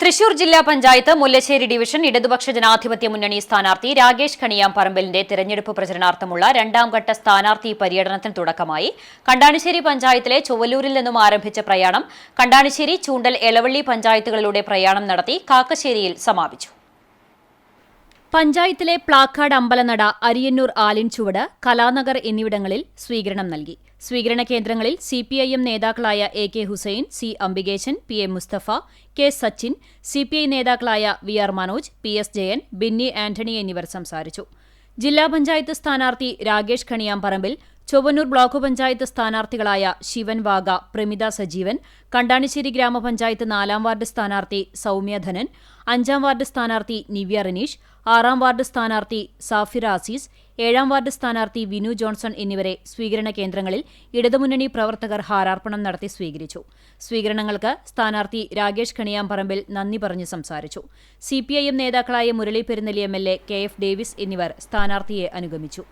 തൃശൂർ ജില്ലാ പഞ്ചായത്ത് മുല്ലശ്ശേരി ഡിവിഷൻ ഇടതുപക്ഷ ജനാധിപത്യ മുന്നണി സ്ഥാനാർത്ഥി രാകേഷ് കണിയാംപറമ്പിലിന്റെ തെരഞ്ഞെടുപ്പ് പ്രചരണാർത്ഥമുള്ള രണ്ടാം ഘട്ട സ്ഥാനാർത്ഥി പര്യടനത്തിന് തുടക്കമായി. കണ്ടാണിശ്ശേരി പഞ്ചായത്തിലെ ചൊവ്വലൂരിൽ നിന്നും ആരംഭിച്ച പ്രയാണം കണ്ടാണിശ്ശേരി, ചൂണ്ടൽ, എളവള്ളി പഞ്ചായത്തുകളിലൂടെ പ്രയാണം നടത്തി കാക്കശ്ശേരിയിൽ സമാപിച്ചു. പഞ്ചായത്തിലെ പ്ലാക്കാട് അമ്പലനട, അരിയന്നൂർ ആലിൻചുവട്, കലാനഗർ എന്നിവിടങ്ങളിൽ സ്വീകരണം നൽകി. സ്വീകരണ കേന്ദ്രങ്ങളിൽ സിപിഐഎം നേതാക്കളായ AK Hussain, C Ambikesan, PA Mustafa, K Sachin, CPI നേതാക്കളായ VR മനോജ്, PS ജയൻ, ബിന്നി ആന്റണി എന്നിവർ സംസാരിച്ചു. ജില്ലാ പഞ്ചായത്ത് സ്ഥാനാർത്ഥി രാകേഷ് കണിയാംപറമ്പിൽ, ചൊവ്വന്നൂർ ബ്ലോക്ക് പഞ്ചായത്ത് സ്ഥാനാർത്ഥികളായ ശിവൻ വാഗ, പ്രമിത സജീവൻ, കണ്ടാണിശ്ശേരി ഗ്രാമപഞ്ചായത്ത് 4-ാം വാർഡ് സ്ഥാനാർത്ഥി സൗമ്യധനൻ, 5-ാം വാർഡ് സ്ഥാനാർത്ഥി നിവ്യ റനീഷ്, 6-ാം വാർഡ് സ്ഥാനാർത്ഥി സാഫിറ അസീസ്, 7-ാം വാർഡ് സ്ഥാനാർത്ഥി വിനു ജോൺസൺ എന്നിവരെ സ്വീകരണ കേന്ദ്രങ്ങളിൽ ഇടതുമുന്നണി പ്രവർത്തകർ ഹാരാർപ്പണം നടത്തി സ്വീകരിച്ചു. സ്വീകരണങ്ങൾക്ക് സ്ഥാനാർത്ഥി രാകേഷ് കണിയാംപറമ്പിൽ നന്ദി പറഞ്ഞ് സംസാരിച്ചു. CPIM നേതാക്കളായ Murali Perunnelli MLA, KF Davis എന്നിവർ സ്ഥാനാർത്ഥിയെ അനുഗമിച്ചു.